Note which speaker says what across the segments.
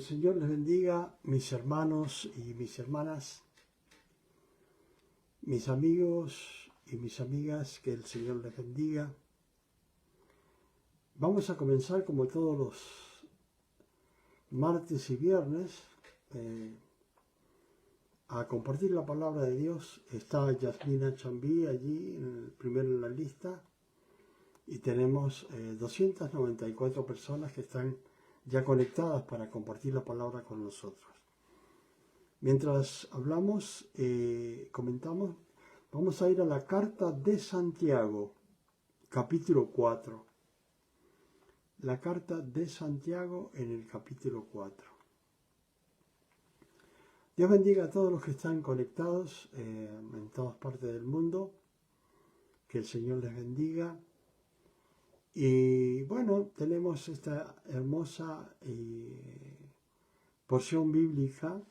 Speaker 1: El Señor les bendiga, mis hermanos y mis hermanas, mis amigos y mis amigas, que el Señor les bendiga. Vamos a comenzar como todos los martes y viernes a compartir la palabra de Dios. Está Yasmina Chambí allí, primero en la lista, y tenemos 294 personas que están ya conectadas para compartir la palabra con nosotros. Mientras hablamos, comentamos, vamos a ir a la carta de Santiago, capítulo 4. La carta de Santiago en el capítulo 4. Dios bendiga a todos los que están conectados en todas partes del mundo. Que el Señor les bendiga. Y bueno, tenemos esta hermosa porción bíblica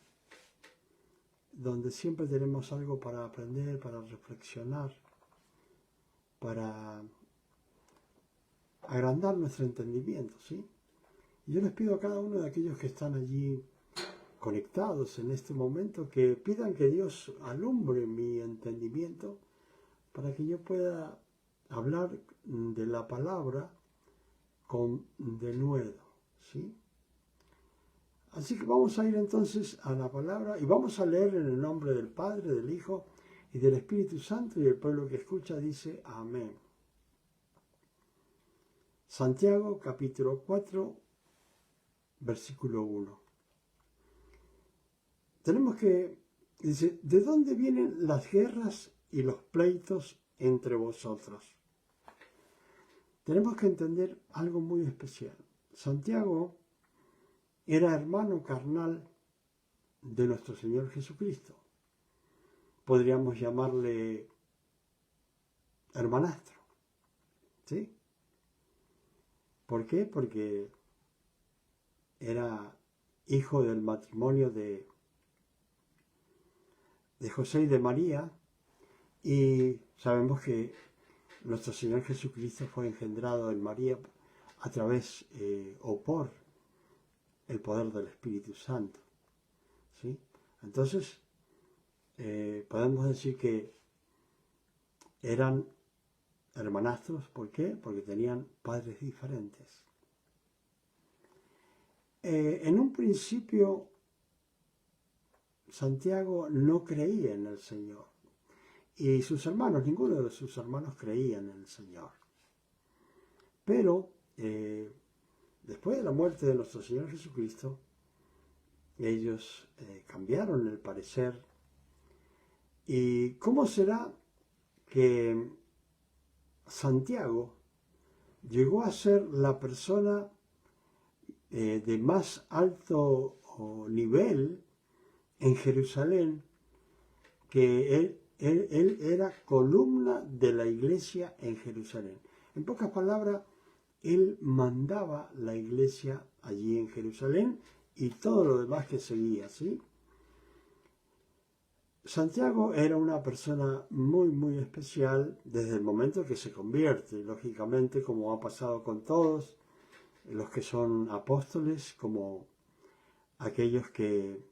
Speaker 1: donde siempre tenemos algo para aprender, para reflexionar, para agrandar nuestro entendimiento, ¿sí? Y yo les pido a cada uno de aquellos que están allí conectados en este momento que pidan que Dios alumbre mi entendimiento para que yo pueda hablar de la palabra con denuedo, ¿sí? Así que vamos a ir entonces a la palabra y vamos a leer en el nombre del Padre, del Hijo y del Espíritu Santo, y el pueblo que escucha dice amén. Santiago capítulo 4, versículo 1. Tenemos que, dice, ¿de dónde vienen las guerras y los pleitos entre vosotros? Tenemos que entender algo muy especial. Santiago era hermano carnal de nuestro Señor Jesucristo. Podríamos llamarle hermanastro, ¿sí? ¿Por qué? Porque era hijo del matrimonio de José y de María, y sabemos que nuestro Señor Jesucristo fue engendrado en María a través o por el poder del Espíritu Santo, ¿sí? Entonces, podemos decir que eran hermanastros. ¿Por qué? Porque tenían padres diferentes. En un principio, Santiago no creía en el Señor. Y sus hermanos, ninguno de sus hermanos creía en el Señor. Pero, después de la muerte de nuestro Señor Jesucristo, ellos cambiaron el parecer. ¿Y cómo será que Santiago llegó a ser la persona de más alto nivel en Jerusalén, que él era columna de la iglesia en Jerusalén? En pocas palabras, él mandaba la iglesia allí en Jerusalén y todo lo demás que seguía, ¿sí? Santiago era una persona muy, muy especial desde el momento que se convierte, lógicamente, como ha pasado con todos los que son apóstoles, como aquellos que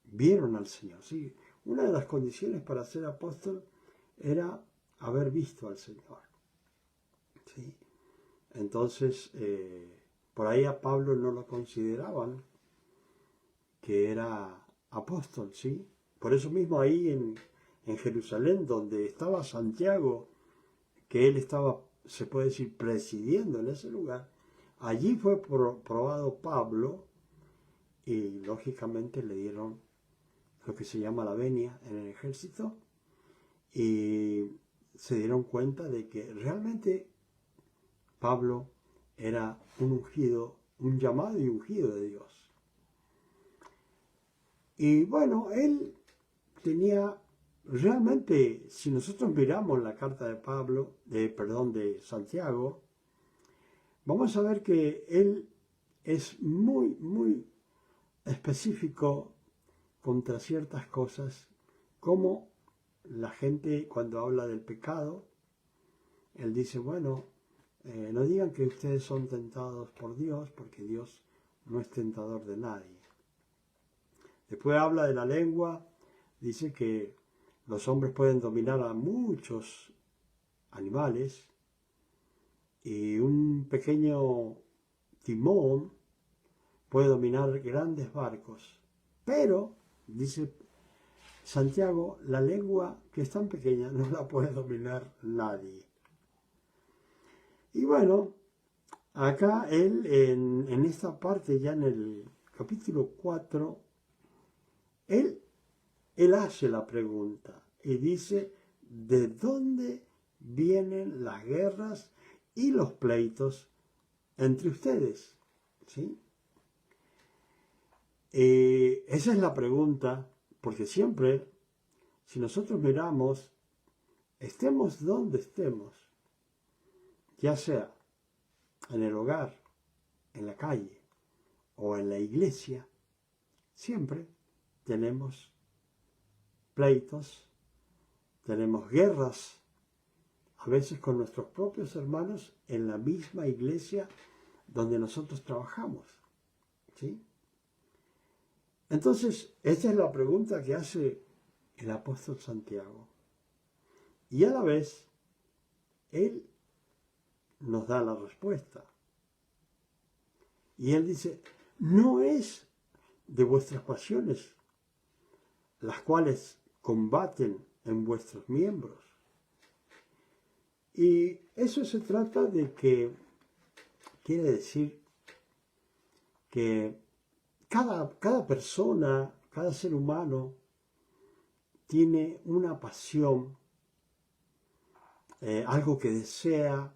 Speaker 1: vieron al Señor, ¿sí? Una de las condiciones para ser apóstol era haber visto al Señor, ¿sí? Entonces, por ahí a Pablo no lo consideraban que era apóstol, ¿sí? Por eso mismo ahí en Jerusalén, donde estaba Santiago, que él estaba, se puede decir, presidiendo en ese lugar, allí fue probado Pablo y lógicamente le dieron lo que se llama la venia en el ejército, y se dieron cuenta de que realmente Pablo era un ungido, un llamado y ungido de Dios. Y bueno, él tenía realmente, si nosotros miramos la carta de de Santiago, vamos a ver que él es muy, muy específico contra ciertas cosas, como la gente cuando habla del pecado, él dice, bueno, no digan que ustedes son tentados por Dios, porque Dios no es tentador de nadie. Después habla de la lengua, dice que los hombres pueden dominar a muchos animales y un pequeño timón puede dominar grandes barcos. Pero, dice Santiago, la lengua que es tan pequeña no la puede dominar nadie. Y bueno, acá él en esta parte, ya en el capítulo 4, él hace la pregunta y dice, ¿de dónde vienen las guerras y los pleitos entre ustedes? ¿Sí? Esa es la pregunta, porque siempre, si nosotros miramos, estemos donde estemos, ya sea en el hogar, en la calle o en la iglesia, siempre tenemos pleitos, tenemos guerras, a veces con nuestros propios hermanos en la misma iglesia donde nosotros trabajamos. ¿Sí? Entonces, esta es la pregunta que hace el apóstol Santiago. Y a la vez, él nos da la respuesta. Y él dice, no es de vuestras pasiones las cuales combaten en vuestros miembros. Y eso se trata de que, quiere decir que cada persona, cada ser humano tiene una pasión, algo que desea,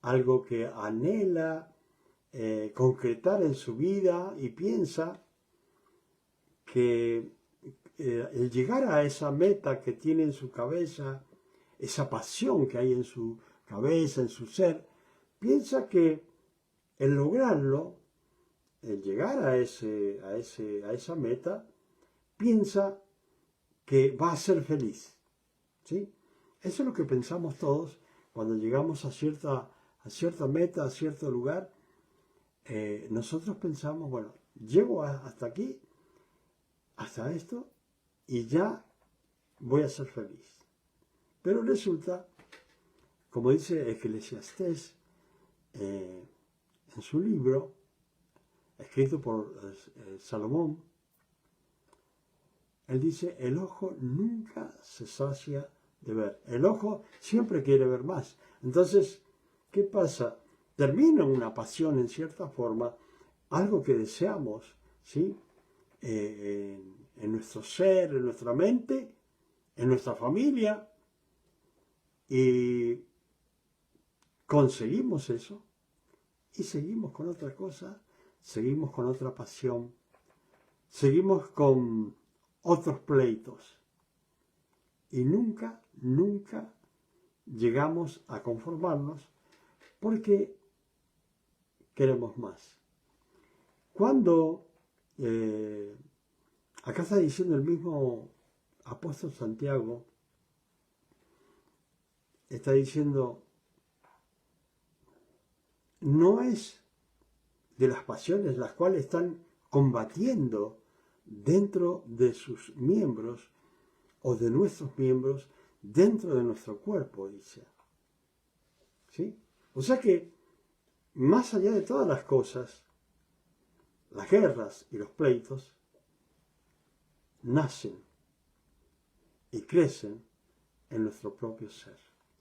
Speaker 1: algo que anhela concretar en su vida y piensa que el llegar a esa meta que tiene en su cabeza, esa pasión que hay en su cabeza, en su ser, piensa que el lograrlo, el llegar a esa meta, piensa que va a ser feliz. ¿Sí? Eso es lo que pensamos todos cuando llegamos a cierta meta, a cierto lugar. Nosotros pensamos, bueno, llego hasta aquí, hasta esto, y ya voy a ser feliz. Pero resulta, como dice Eclesiastés en su libro, escrito por Salomón, él dice, el ojo nunca se sacia de ver. El ojo siempre quiere ver más. Entonces, ¿qué pasa? Termina una pasión en cierta forma, algo que deseamos, ¿sí? En nuestro ser, en nuestra mente, en nuestra familia, y conseguimos eso, y seguimos con otra cosa, seguimos con otra pasión, seguimos con otros pleitos, y nunca llegamos a conformarnos porque queremos más. Cuando acá está diciendo el mismo apóstol Santiago, está diciendo, no es de las pasiones las cuales están combatiendo dentro de sus miembros o de nuestros miembros dentro de nuestro cuerpo, dice. ¿Sí? O sea que, más allá de todas las cosas, las guerras y los pleitos nacen y crecen en nuestro propio ser.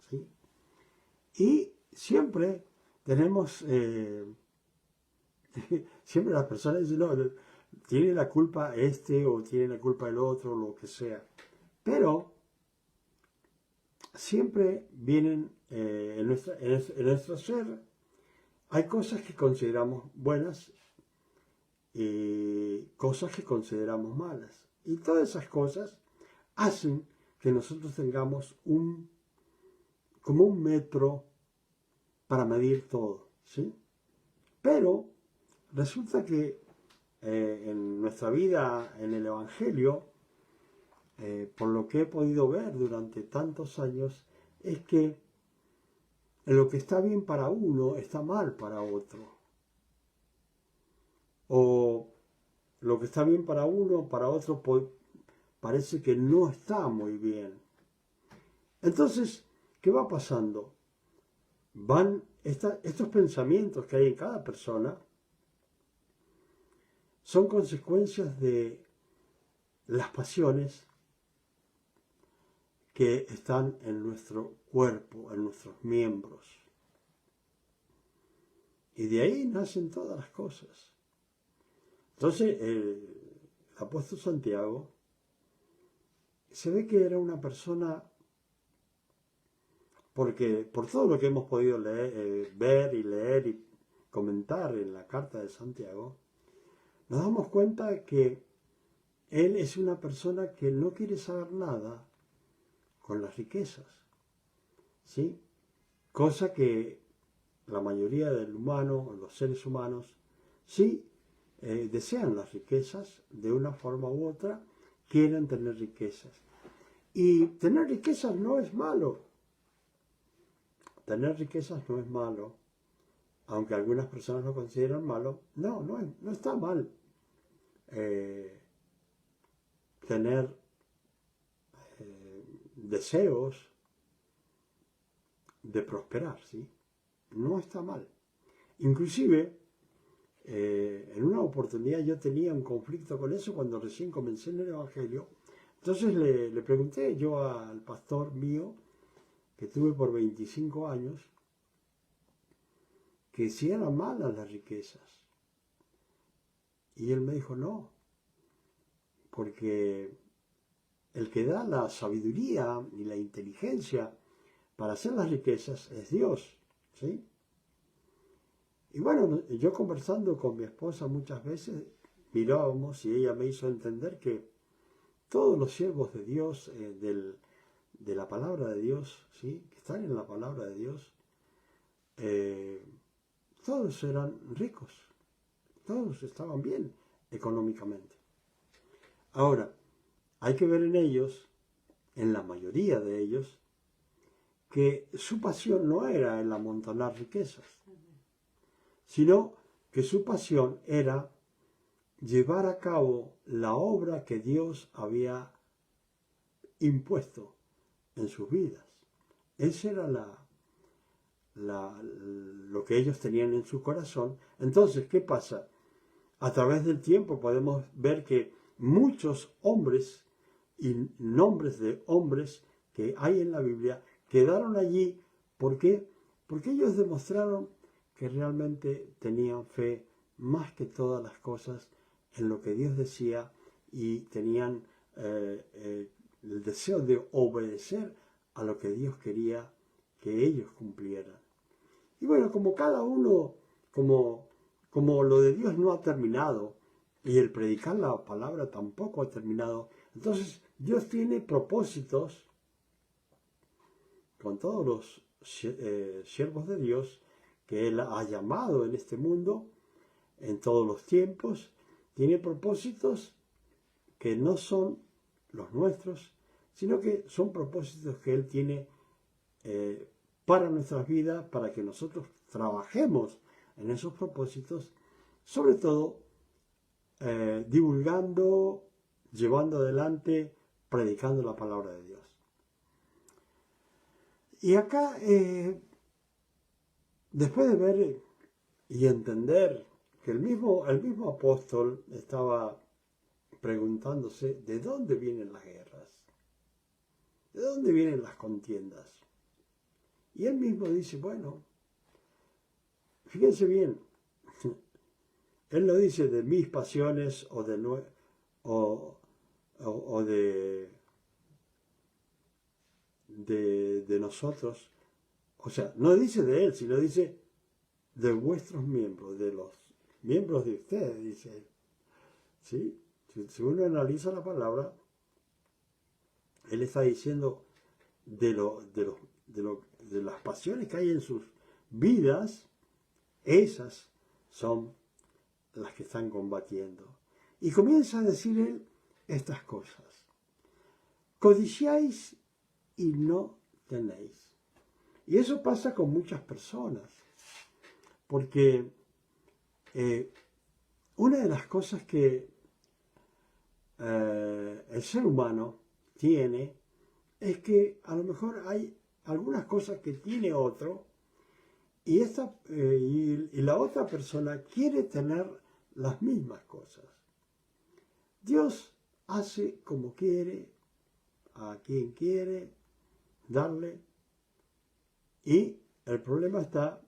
Speaker 1: ¿Sí? Y siempre tenemos, siempre las personas dicen, no, tiene la culpa este o tiene la culpa el otro, lo que sea. Pero siempre vienen en nuestro ser, hay cosas que consideramos buenas y cosas que consideramos malas. Y todas esas cosas hacen que nosotros tengamos como un metro para medir todo, ¿sí? Pero resulta que en nuestra vida, en el Evangelio, por lo que he podido ver durante tantos años, es que en lo que está bien para uno está mal para otro. O lo que está bien para uno, para otro parece que no está muy bien. Entonces, ¿qué va pasando? Estos pensamientos que hay en cada persona son consecuencias de las pasiones que están en nuestro cuerpo, en nuestros miembros. Y de ahí nacen todas las cosas. Entonces, el apóstol Santiago se ve que era una persona, porque por todo lo que hemos podido leer, ver y leer y comentar en la carta de Santiago, nos damos cuenta que él es una persona que no quiere saber nada con las riquezas, ¿sí? Cosa que la mayoría del humano, los seres humanos, sí desean las riquezas de una forma u otra, quieren tener riquezas. Y tener riquezas no es malo. Tener riquezas no es malo, aunque algunas personas lo consideran malo. No está mal tener deseos de prosperar, ¿sí? No está mal. Inclusive, en una oportunidad yo tenía un conflicto con eso cuando recién comencé en el Evangelio. Entonces le pregunté yo al pastor mío, que tuve por 25 años, que si eran malas las riquezas. Y él me dijo, no, porque el que da la sabiduría y la inteligencia para hacer las riquezas es Dios, ¿sí? Y bueno, yo conversando con mi esposa muchas veces mirábamos y ella me hizo entender que todos los siervos de Dios, de la palabra de Dios, ¿sí? Que están en la palabra de Dios, todos eran ricos, todos estaban bien económicamente. Ahora, hay que ver en ellos, en la mayoría de ellos, que su pasión no era el amontonar riquezas, sino que su pasión era llevar a cabo la obra que Dios había impuesto en sus vidas. Esa era lo que ellos tenían en su corazón. Entonces, ¿qué pasa? A través del tiempo podemos ver que muchos hombres y nombres de hombres que hay en la Biblia quedaron allí. ¿Por qué? Porque ellos demostraron que realmente tenían fe más que todas las cosas en lo que Dios decía y tenían el deseo de obedecer a lo que Dios quería que ellos cumplieran. Y bueno, como cada uno, como lo de Dios no ha terminado y el predicar la palabra tampoco ha terminado, entonces Dios tiene propósitos con todos los siervos de Dios que Él ha llamado en este mundo, en todos los tiempos. Tiene propósitos que no son los nuestros, sino que son propósitos que Él tiene para nuestras vidas, para que nosotros trabajemos en esos propósitos, sobre todo divulgando, llevando adelante, predicando la palabra de Dios. Y acá, después de ver y entender que el mismo apóstol estaba preguntándose de dónde vienen las guerras, de dónde vienen las contiendas. Y él mismo dice, bueno, fíjense bien, él no dice de mis pasiones o de nosotros, o sea, no dice de él, sino dice de vuestros miembros, de los miembros de ustedes, dice él. ¿Sí? Si uno analiza la palabra, él está diciendo de las pasiones que hay en sus vidas, esas son las que están combatiendo. Y comienza a decir él estas cosas. Codiciáis y no tenéis. Y eso pasa con muchas personas, porque una de las cosas que el ser humano tiene es que a lo mejor hay algunas cosas que tiene otro y, y la otra persona quiere tener las mismas cosas. Dios hace como quiere, a quien quiere darle, y el problema está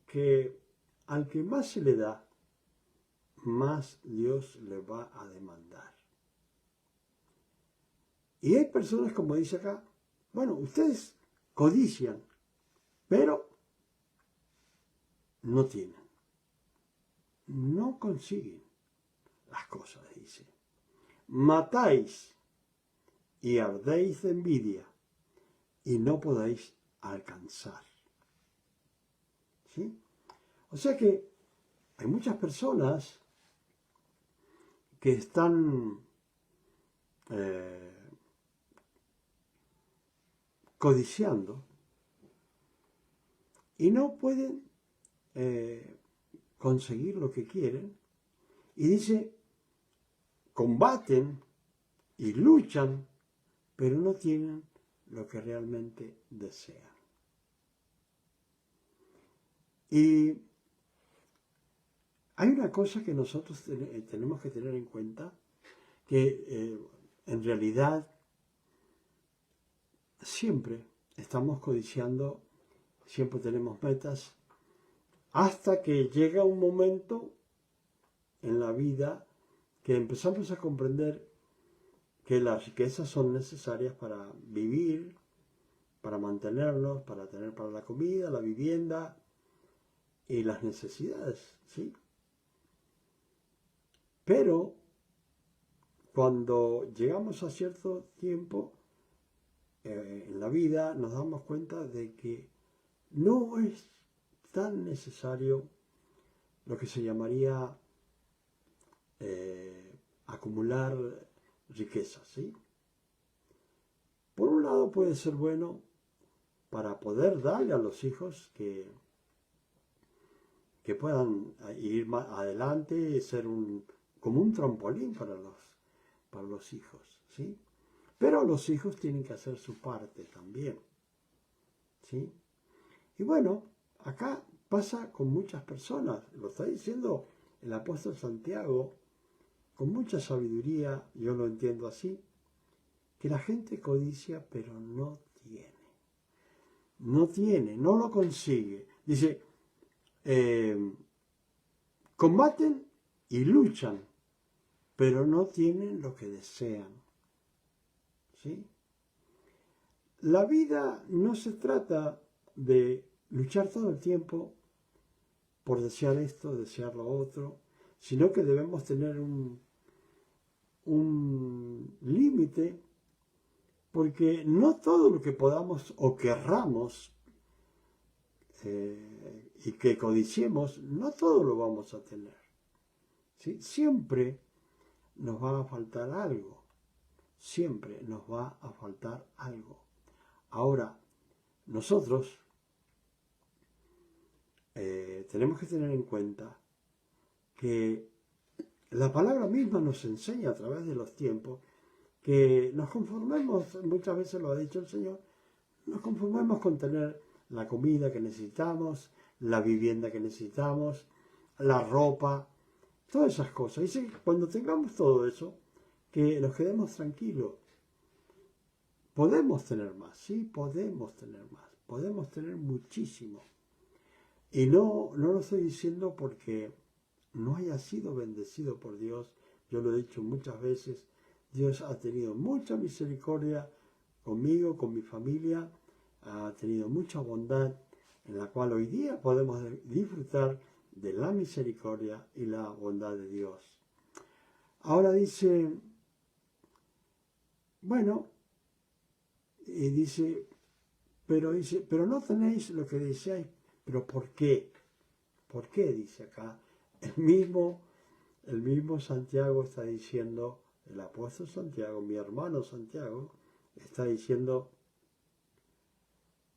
Speaker 1: que al que más se le da, más Dios le va a demandar. Y hay personas, como dice acá, bueno, ustedes codician, pero no tienen, no consiguen las cosas, dice. Matáis y ardéis de envidia y no podéis alcanzar. ¿Sí? O sea que hay muchas personas que están codiciando y no pueden conseguir lo que quieren. Y dice, combaten y luchan, pero no tienen lo que realmente desean. Y hay una cosa que nosotros tenemos que tener en cuenta, que en realidad siempre estamos codiciando, siempre tenemos metas, hasta que llega un momento en la vida que empezamos a comprender que las riquezas son necesarias para vivir, para mantenernos, para tener para la comida, la vivienda y las necesidades, ¿sí? Pero cuando llegamos a cierto tiempo en la vida nos damos cuenta de que no es tan necesario lo que se llamaría acumular riquezas, ¿sí? Por un lado puede ser bueno para poder darle a los hijos que puedan ir más adelante, ser como un trampolín para los hijos, ¿sí? Pero los hijos tienen que hacer su parte también, ¿sí? Y bueno, acá pasa con muchas personas, lo está diciendo el apóstol Santiago, con mucha sabiduría, yo lo entiendo así, que la gente codicia pero no tiene, no lo consigue. Dice, combaten y luchan, pero no tienen lo que desean. ¿Sí? La vida no se trata de luchar todo el tiempo por desear esto, desear lo otro, sino que debemos tener un límite, porque no todo lo que podamos o querramos y que codiciemos, no todo lo vamos a tener. ¿Sí? Siempre nos va a faltar algo. Siempre nos va a faltar algo. Ahora, nosotros tenemos que tener en cuenta que la palabra misma nos enseña a través de los tiempos que nos conformemos, muchas veces lo ha dicho el Señor, nos conformemos con tener la comida que necesitamos, la vivienda que necesitamos, la ropa, todas esas cosas. Dice que cuando tengamos todo eso, que nos quedemos tranquilos. Podemos tener más, sí, podemos tener más, podemos tener muchísimo. Y no lo estoy diciendo porque no haya sido bendecido por Dios. Yo lo he dicho muchas veces, Dios ha tenido mucha misericordia conmigo, con mi familia, ha tenido mucha bondad, en la cual hoy día podemos disfrutar de la misericordia y la bondad de Dios. Ahora dice, bueno, y dice, pero no tenéis lo que deseáis. ¿Pero por qué? ¿Por qué? Dice acá. El mismo Santiago está diciendo, el apóstol Santiago, mi hermano Santiago, está diciendo,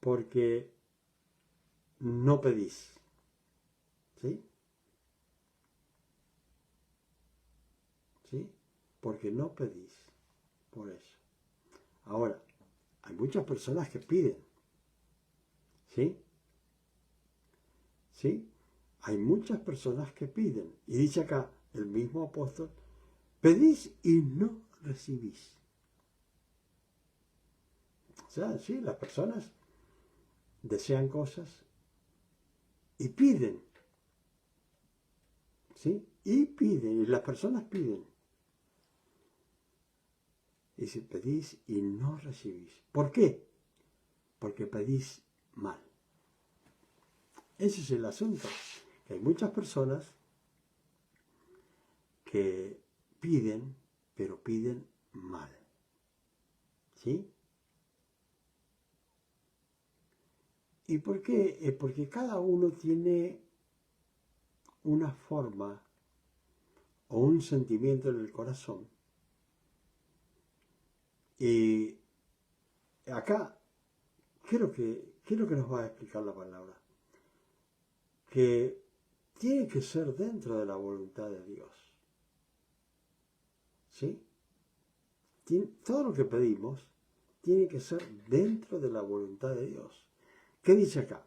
Speaker 1: porque no pedís. ¿Sí? ¿Sí? Porque no pedís. Por eso. Ahora, hay muchas personas que piden. ¿Sí? ¿Sí? Hay muchas personas que piden. Y dice acá el mismo apóstol, pedís y no recibís. O sea, sí, las personas desean cosas y piden. ¿Sí? Y piden, y las personas piden. Y si pedís y no recibís. ¿Por qué? Porque pedís mal. Ese es el asunto. Que hay muchas personas que piden, pero piden mal. ¿Sí? ¿Y por qué? Porque cada uno tiene una forma o un sentimiento en el corazón. Y acá, ¿qué es lo que nos va a explicar la palabra? Que tiene que ser dentro de la voluntad de Dios. ¿Sí? Todo lo que pedimos tiene que ser dentro de la voluntad de Dios. ¿Qué dice acá?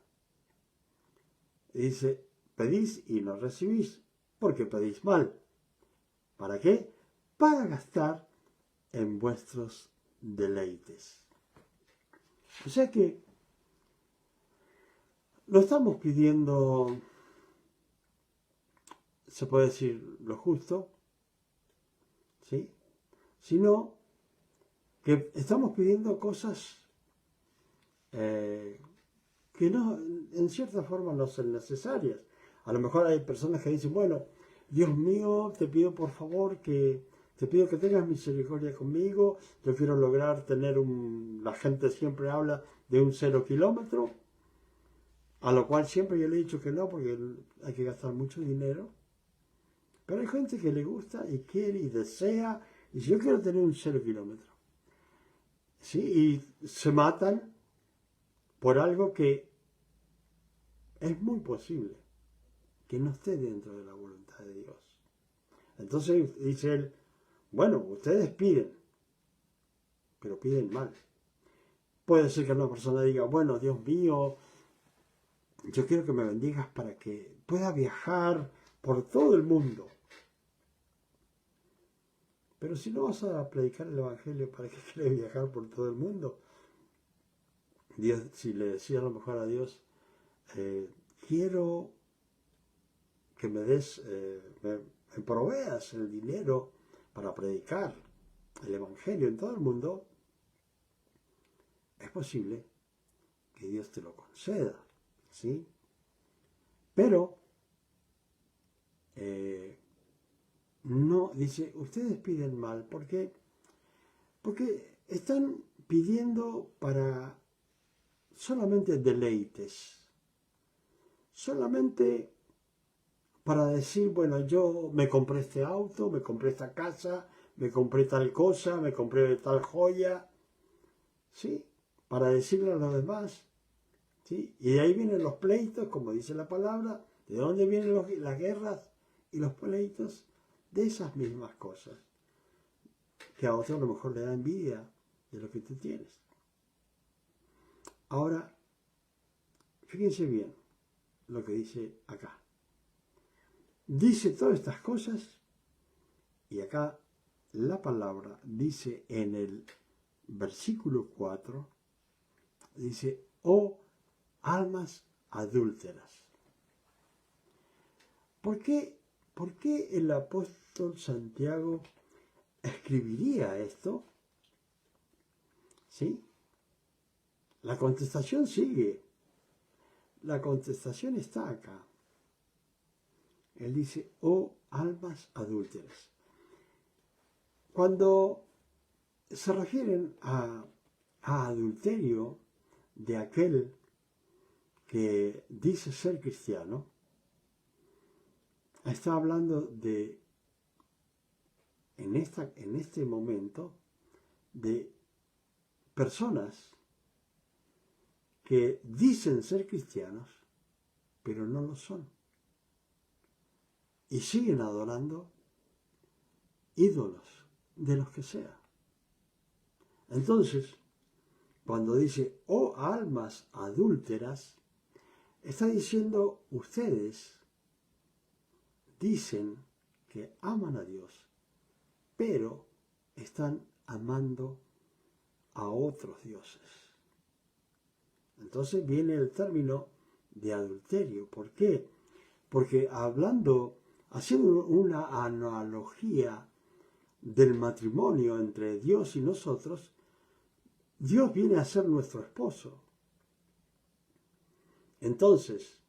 Speaker 1: Dice, pedís y no recibís, porque pedís mal. ¿Para qué? Para gastar en vuestros deleites. O sea que no estamos pidiendo, se puede decir, lo justo, ¿sí? Sino que estamos pidiendo cosas que no, en cierta forma no son necesarias. A lo mejor hay personas que dicen, bueno, Dios mío, te pido por favor te pido que tengas misericordia conmigo, yo quiero lograr tener la gente siempre habla de un 0 kilómetro, a lo cual siempre yo le he dicho que no, porque hay que gastar mucho dinero. Pero hay gente que le gusta y quiere y desea, y dice, yo quiero tener un 0 kilómetro. ¿Sí? Y se matan por algo que es muy posible que no esté dentro de la voluntad de Dios. Entonces dice él, bueno, ustedes piden, pero piden mal. Puede ser que una persona diga, bueno, Dios mío, yo quiero que me bendigas para que pueda viajar por todo el mundo. Pero si no vas a predicar el Evangelio, ¿para qué quieres viajar por todo el mundo? Dios, si le decía a lo mejor a Dios, quiero que me des, me proveas el dinero para predicar el Evangelio en todo el mundo, es posible que Dios te lo conceda, ¿sí? Pero, no, dice, ustedes piden mal, porque están pidiendo para solamente deleites, solamente para decir, bueno, yo me compré este auto, me compré esta casa, me compré tal cosa, me compré tal joya, ¿sí? Para decirle a los demás, ¿sí? Y de ahí vienen los pleitos, como dice la palabra, ¿de dónde vienen las guerras y los pleitos? De esas mismas cosas, que a otros a lo mejor le da envidia de lo que tú tienes. Ahora, fíjense bien lo que dice acá. Dice todas estas cosas y acá la palabra dice en el versículo 4, dice, oh almas adúlteras. ¿Por qué el apóstol Santiago escribiría esto? ¿Sí? La contestación sigue. La contestación está acá. Él dice, oh almas adúlteras. Cuando se refieren a adulterio de aquel que dice ser cristiano, está hablando de, en este momento, de personas que dicen ser cristianos, pero no lo son. Y siguen adorando ídolos de los que sea. Entonces, cuando dice, oh almas adúlteras, está diciendo, ustedes dicen que aman a Dios, pero están amando a otros dioses. Entonces viene el término de adulterio. ¿Por qué? Porque haciendo una analogía del matrimonio entre Dios y nosotros, Dios viene a ser nuestro esposo. Entonces,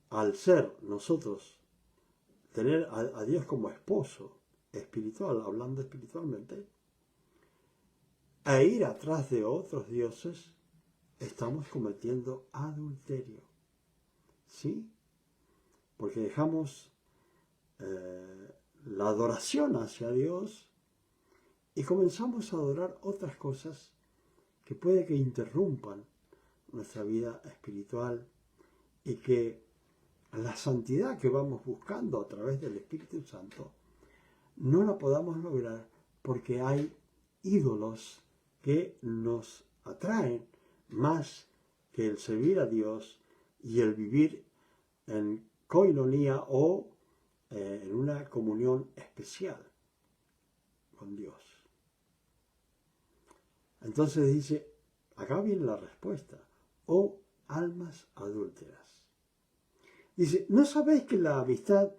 Speaker 1: al ser nosotros, tener a Dios como esposo espiritual, hablando espiritualmente, e ir atrás de otros dioses, estamos cometiendo adulterio. ¿Sí? Porque dejamos la adoración hacia Dios y comenzamos a adorar otras cosas que puede que interrumpan nuestra vida espiritual y que la santidad que vamos buscando a través del Espíritu Santo no la podamos lograr porque hay ídolos que nos atraen más que el servir a Dios y el vivir en koinonía o en una comunión especial con Dios. Entonces dice, acá viene la respuesta, oh almas adúlteras. Dice, ¿no sabéis que la amistad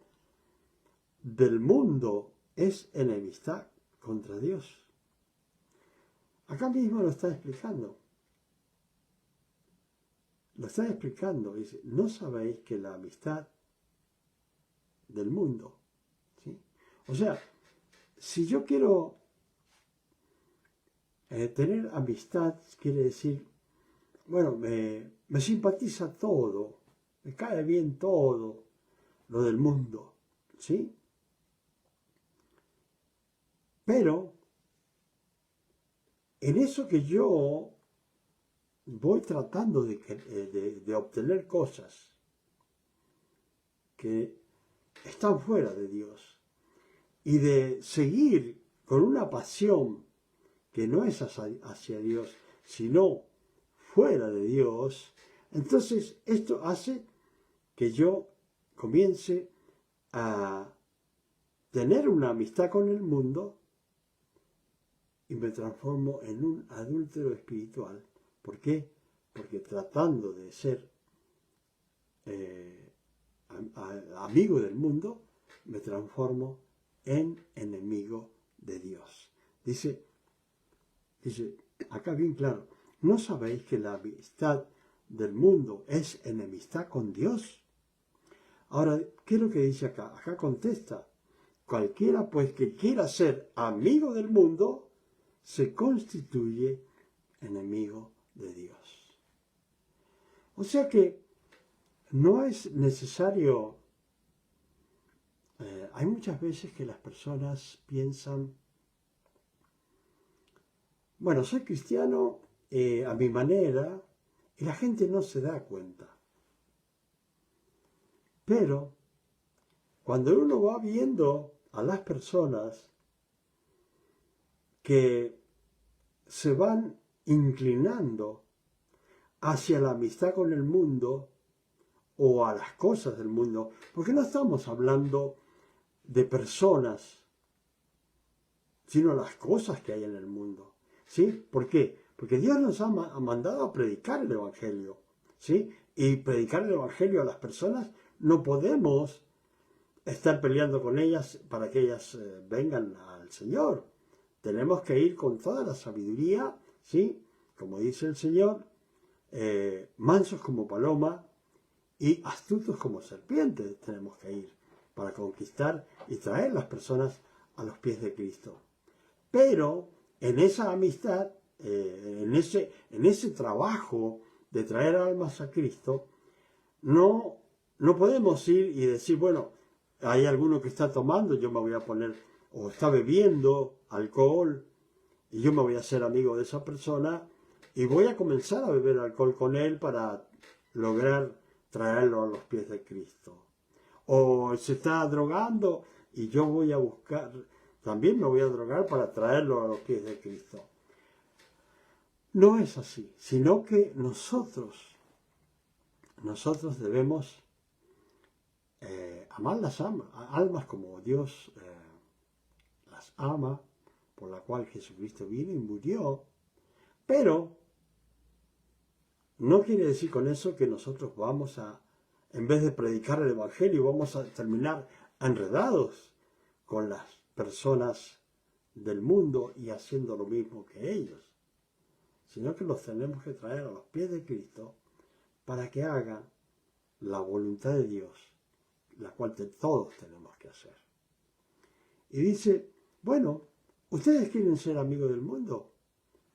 Speaker 1: del mundo es enemistad contra Dios? Acá mismo lo está explicando. Lo está explicando. Dice, ¿no sabéis que la amistad del mundo? ¿Sí? O sea, si yo quiero tener amistad, quiere decir, bueno, me simpatiza todo, me cae bien todo lo del mundo, ¿sí? Pero en eso que yo voy tratando de obtener cosas que están fuera de Dios y de seguir con una pasión que no es hacia Dios, sino fuera de Dios, entonces esto hace que yo comience a tener una amistad con el mundo y me transformo en un adúltero espiritual. ¿Por qué? Porque tratando de ser amigo del mundo, me transformo en enemigo de Dios. Dice acá bien claro, ¿no sabéis que la amistad del mundo es enemistad con Dios? Ahora, ¿qué es lo que dice acá? Acá contesta, cualquiera pues que quiera ser amigo del mundo, se constituye enemigo de Dios. O sea que no es necesario, hay muchas veces que las personas piensan, bueno, soy cristiano a mi manera y la gente no se da cuenta. Pero cuando uno va viendo a las personas que se van inclinando hacia la amistad con el mundo o a las cosas del mundo, porque no estamos hablando de personas, sino las cosas que hay en el mundo. ¿Sí? ¿Por qué? Porque Dios nos ha mandado a predicar el Evangelio. ¿Sí? Y predicar el Evangelio a las personas, no podemos estar peleando con ellas para que ellas vengan al Señor. Tenemos que ir con toda la sabiduría, ¿sí? Como dice el Señor, mansos como paloma y astutos como serpientes tenemos que ir para conquistar y traer las personas a los pies de Cristo. Pero en esa amistad, en ese trabajo de traer almas a Cristo, no podemos ir y decir, bueno, hay alguno que está tomando, yo me voy a poner, o está bebiendo alcohol, y yo me voy a hacer amigo de esa persona y voy a comenzar a beber alcohol con él para lograr traerlo a los pies de Cristo. O se está drogando y yo voy a buscar, también me voy a drogar para traerlo a los pies de Cristo. No es así, sino que nosotros debemos amar las almas como Dios las ama, por la cual Jesucristo vino y murió, pero no quiere decir con eso que nosotros vamos a, en vez de predicar el Evangelio, vamos a terminar enredados con las personas del mundo y haciendo lo mismo que ellos, sino que los tenemos que traer a los pies de Cristo para que hagan la voluntad de Dios, la cual todos tenemos que hacer. Y dice, bueno, ¿ustedes quieren ser amigos del mundo?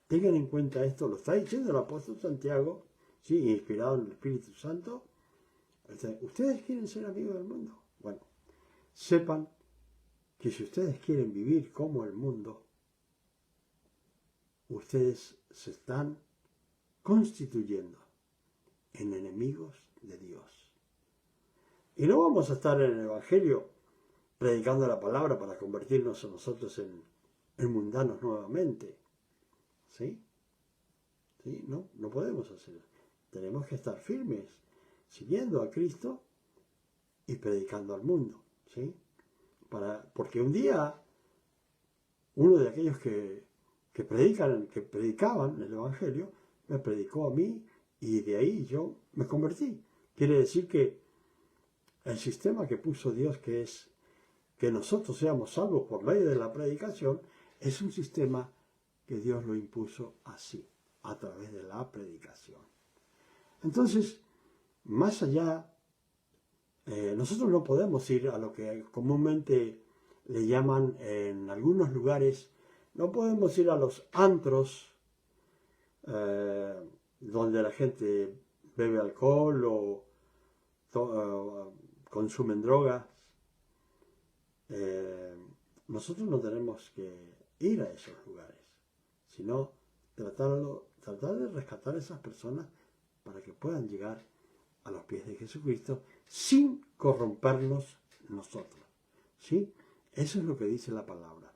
Speaker 1: Tengan en cuenta esto, lo está diciendo el apóstol Santiago, sí, inspirado en el Espíritu Santo. ¿Ustedes quieren ser amigos del mundo? Bueno, sepan que si ustedes quieren vivir como el mundo, ustedes se están constituyendo en enemigos de Dios. Y no vamos a estar en el Evangelio predicando la palabra para convertirnos a nosotros en mundanos nuevamente. ¿Sí? ¿Sí? No podemos hacer eso. Tenemos que estar firmes, siguiendo a Cristo y predicando al mundo. ¿Sí? Porque un día, uno de aquellos que predicaban el Evangelio, me predicó a mí y de ahí yo me convertí. Quiere decir que el sistema que puso Dios, que es que nosotros seamos salvos por medio de la predicación, es un sistema que Dios lo impuso así, a través de la predicación. Entonces, más allá, nosotros no podemos ir a lo que comúnmente le llaman en algunos lugares, no podemos ir a los antros donde la gente bebe alcohol o consumen drogas. Nosotros no tenemos que ir a esos lugares, sino tratar de rescatar a esas personas para que puedan llegar a los pies de Jesucristo sin corrompernos nosotros. ¿Sí? Eso es lo que dice la palabra.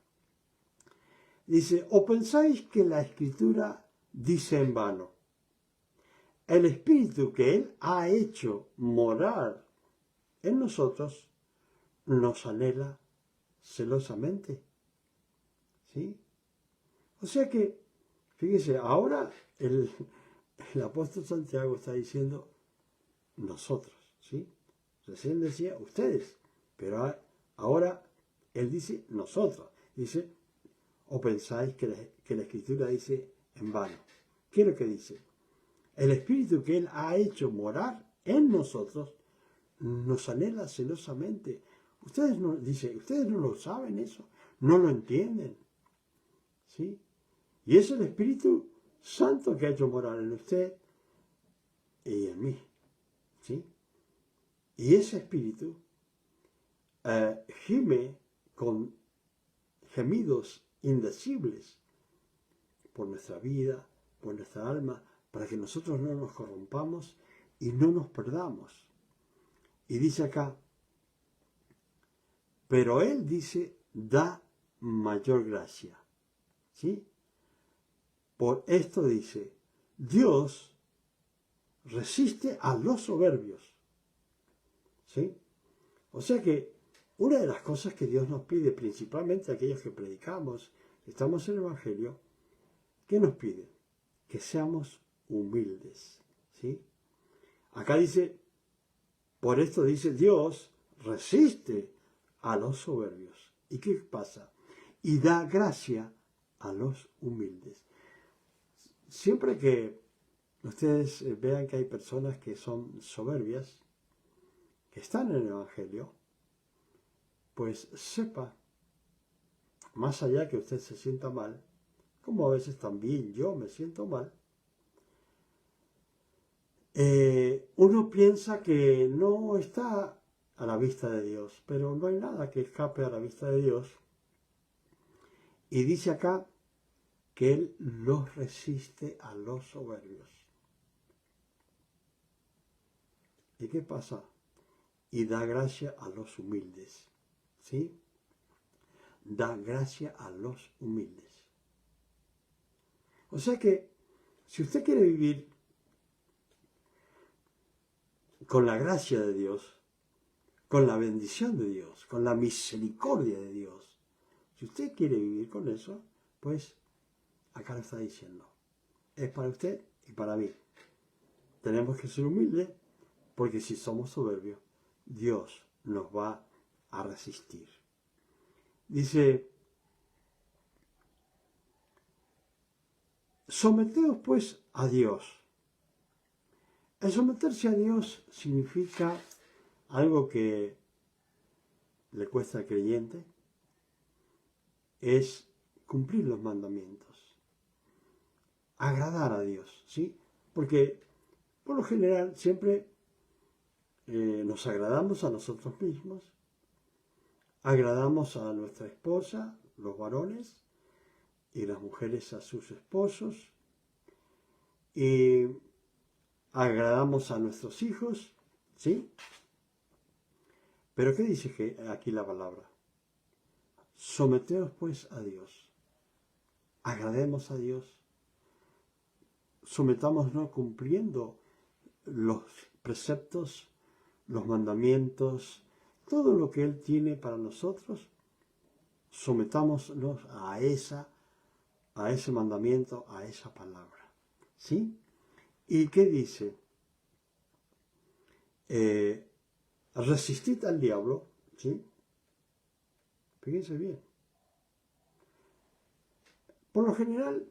Speaker 1: Dice, ¿o pensáis que la Escritura dice en vano? El Espíritu que Él ha hecho morar en nosotros nos anhela celosamente. ¿Sí? O sea que, fíjese, ahora el apóstol Santiago está diciendo nosotros, ¿sí? Recién decía ustedes, pero ahora él dice nosotros. Dice, ¿o pensáis que la Escritura dice en vano? ¿Qué es lo que dice? El Espíritu que Él ha hecho morar en nosotros nos anhela celosamente. Ustedes no lo saben eso, no lo entienden. ¿Sí? Y es el Espíritu Santo que ha hecho morar en usted y en mí. ¿Sí? Y ese Espíritu gime con gemidos indecibles por nuestra vida, por nuestra alma, para que nosotros no nos corrompamos y no nos perdamos. Y dice acá, pero Él dice, da mayor gracia. ¿Sí? Por esto dice, Dios resiste a los soberbios. ¿Sí? O sea que una de las cosas que Dios nos pide, principalmente a aquellos que predicamos, que estamos en el Evangelio, ¿qué nos pide? Que seamos humildes. ¿Sí? Acá dice, por esto dice, Dios resiste a los soberbios. ¿Y qué pasa? Y da gracia a los humildes. Siempre que ustedes vean que hay personas que son soberbias, que están en el Evangelio, pues sepa, más allá que usted se sienta mal, como a veces también yo me siento mal, uno piensa que no está a la vista de Dios, pero no hay nada que escape a la vista de Dios. Y dice acá, que Él los resiste a los soberbios. ¿Y qué pasa? Y da gracia a los humildes. ¿Sí? Da gracia a los humildes. O sea que, si usted quiere vivir con la gracia de Dios, con la bendición de Dios, con la misericordia de Dios, si usted quiere vivir con eso, pues acá lo está diciendo. Es para usted y para mí. Tenemos que ser humildes, porque si somos soberbios, Dios nos va a resistir. Dice, someteos pues a Dios. El someterse a Dios significa algo que le cuesta al creyente, es cumplir los mandamientos, agradar a Dios, ¿sí? Porque por lo general siempre nos agradamos a nosotros mismos, agradamos a nuestra esposa, los varones, y las mujeres a sus esposos, y agradamos a nuestros hijos, ¿sí? Pero ¿qué dice aquí la palabra? Someteos pues a Dios, agrademos a Dios, sometámonos cumpliendo los preceptos, los mandamientos, todo lo que Él tiene para nosotros, sometámonos a ese mandamiento, a esa palabra, ¿sí? ¿Y qué dice? Resistid al diablo, ¿sí? Fíjense bien. Por lo general,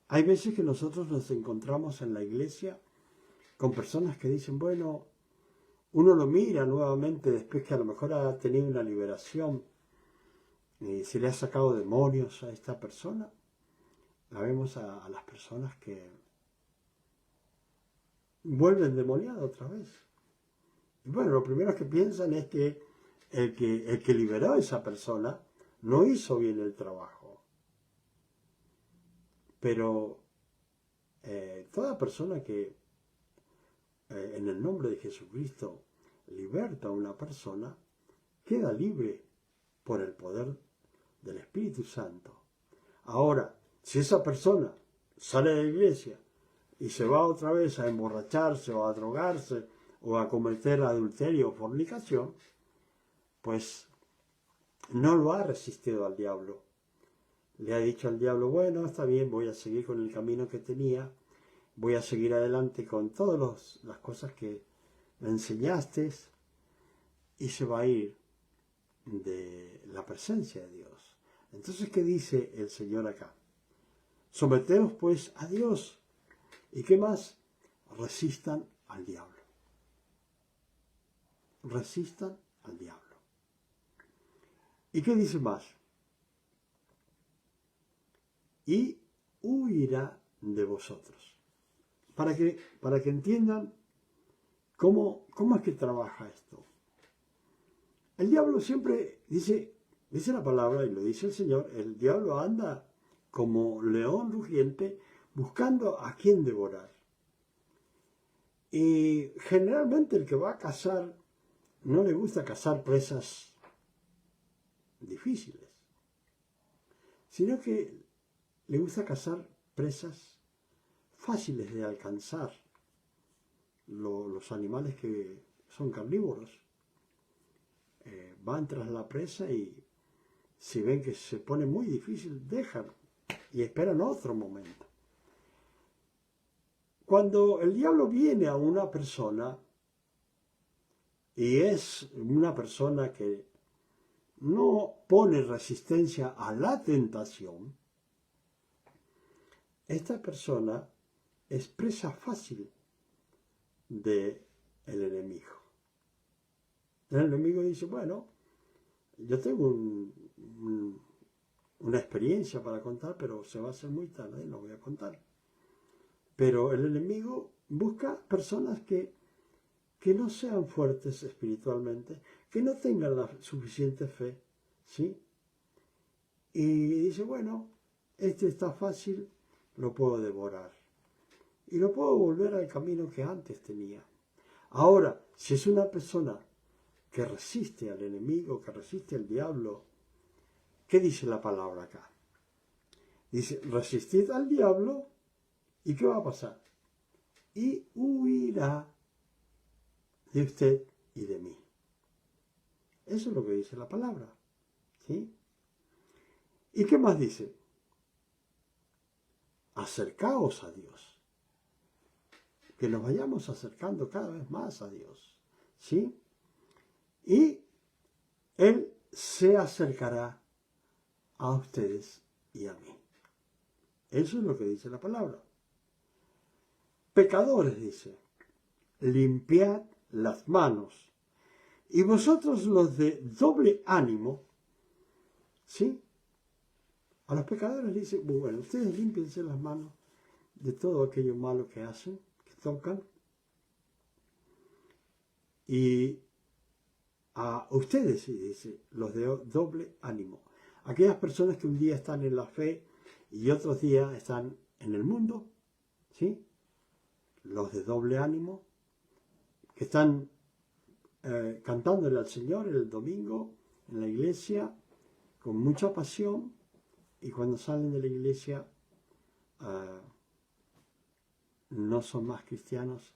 Speaker 1: hay veces que nosotros nos encontramos en la iglesia con personas que dicen, bueno, uno lo mira nuevamente después que a lo mejor ha tenido una liberación y se le ha sacado demonios a esta persona. La vemos a las personas que vuelven demoniadas otra vez. Y bueno, lo primero que piensan es que el que liberó a esa persona no hizo bien el trabajo. Pero toda persona que en el nombre de Jesucristo liberta a una persona, queda libre por el poder del Espíritu Santo. Ahora, si esa persona sale de la iglesia y se va otra vez a emborracharse o a drogarse o a cometer adulterio o fornicación, pues no lo ha resistido al diablo. Le ha dicho al diablo, bueno, está bien, voy a seguir con el camino que tenía, voy a seguir adelante con todas las cosas que me enseñaste, y se va a ir de la presencia de Dios. Entonces, ¿qué dice el Señor acá? Someteos pues a Dios. ¿Y qué más? Resistan al diablo. Resistan al diablo. ¿Y qué dice más? Y huirá de vosotros. Para que entiendan cómo es que trabaja esto. El diablo siempre dice la palabra, y lo dice el Señor, el diablo anda como león rugiente buscando a quien devorar. Y generalmente el que va a cazar no le gusta cazar presas difíciles, sino que le gusta cazar presas fáciles de alcanzar. Los animales que son carnívoros van tras la presa y si ven que se pone muy difícil, dejan y esperan otro momento. Cuando el diablo viene a una persona y es una persona que no pone resistencia a la tentación, esta persona es presa fácil del enemigo. El enemigo dice, bueno, yo tengo una experiencia para contar, pero se va a hacer muy tarde y no voy a contar. Pero el enemigo busca personas que no sean fuertes espiritualmente, que no tengan la suficiente fe, ¿sí? Y dice, bueno, este está fácil, lo puedo devorar. Y lo puedo volver al camino que antes tenía. Ahora, si es una persona que resiste al enemigo, que resiste al diablo, ¿qué dice la palabra acá? Dice, resistid al diablo, ¿y qué va a pasar? Y huirá de usted y de mí. Eso es lo que dice la palabra. ¿Sí? ¿Y qué más dice? Acercaos a Dios. Que nos vayamos acercando cada vez más a Dios. ¿Sí? Y Él se acercará a ustedes y a mí. Eso es lo que dice la palabra. Pecadores, dice, limpiad las manos. Y vosotros los de doble ánimo, ¿sí? A los pecadores dice, bueno, ustedes límpiense las manos de todo aquello malo que hacen, que tocan. Y a ustedes, dice, los de doble ánimo. Aquellas personas que un día están en la fe y otros días están en el mundo, ¿sí? Los de doble ánimo, que están cantándole al Señor el domingo en la iglesia con mucha pasión y cuando salen de la iglesia no son más cristianos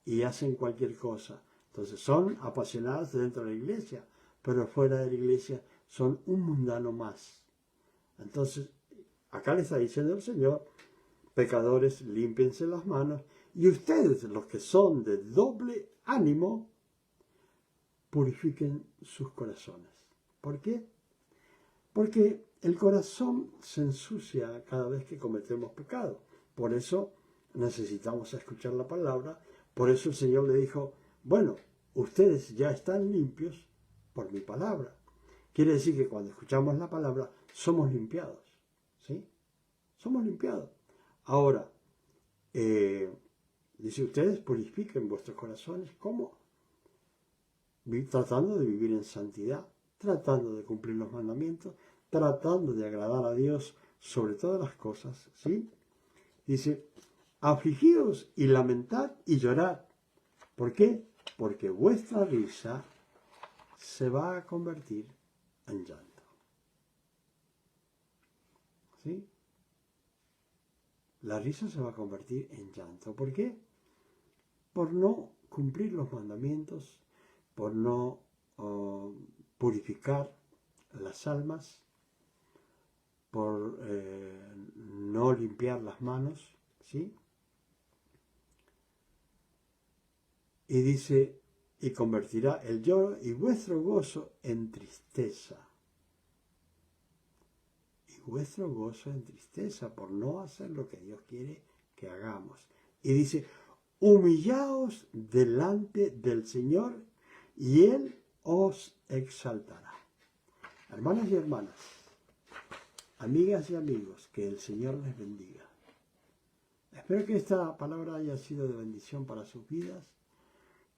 Speaker 1: y hacen cualquier cosa. Entonces son apasionados dentro de la iglesia, pero fuera de la iglesia son un mundano más. Entonces, acá le está diciendo el Señor, pecadores, límpiense las manos, y ustedes, los que son de doble ánimo, purifiquen sus corazones. ¿Por qué? Porque el corazón se ensucia cada vez que cometemos pecado. Por eso necesitamos escuchar la palabra. Por eso el Señor le dijo, bueno, ustedes ya están limpios por mi palabra. Quiere decir que cuando escuchamos la palabra somos limpiados. ¿Sí? Somos limpiados. Ahora, dice, ustedes purifiquen vuestros corazones. ¿Cómo? Tratando de vivir en santidad, tratando de cumplir los mandamientos, tratando de agradar a Dios sobre todas las cosas, ¿sí? Dice, afligidos y lamentad y llorad. ¿Por qué? Porque vuestra risa se va a convertir en llanto. ¿Sí? La risa se va a convertir en llanto. ¿Por qué? Por no cumplir los mandamientos, por no purificar las almas, por no limpiar las manos, ¿sí? Y dice, y convertirá el lloro y vuestro gozo en tristeza. Y vuestro gozo en tristeza por no hacer lo que Dios quiere que hagamos. Y dice, humillaos delante del Señor y Él os exaltará. Hermanas y hermanas, amigas y amigos, que el Señor les bendiga. Espero que esta palabra haya sido de bendición para sus vidas,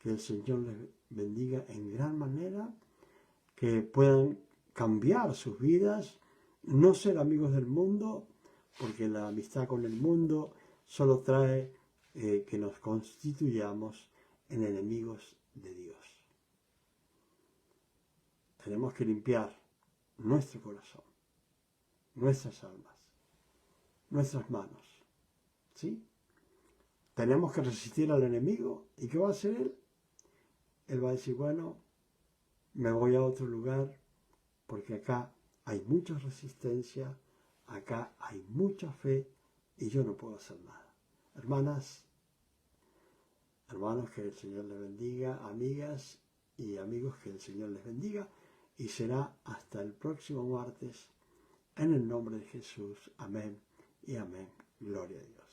Speaker 1: que el Señor les bendiga en gran manera, que puedan cambiar sus vidas, no ser amigos del mundo, porque la amistad con el mundo solo trae que nos constituyamos en enemigos de Dios. Tenemos que limpiar nuestro corazón, nuestras almas, nuestras manos, ¿sí? Tenemos que resistir al enemigo. ¿Y qué va a hacer él? Él va a decir, bueno, me voy a otro lugar porque acá hay mucha resistencia, acá hay mucha fe y yo no puedo hacer nada. Hermanas, hermanos, que el Señor les bendiga, amigas y amigos, que el Señor les bendiga, y será hasta el próximo martes, en el nombre de Jesús. Amén y amén. Gloria a Dios.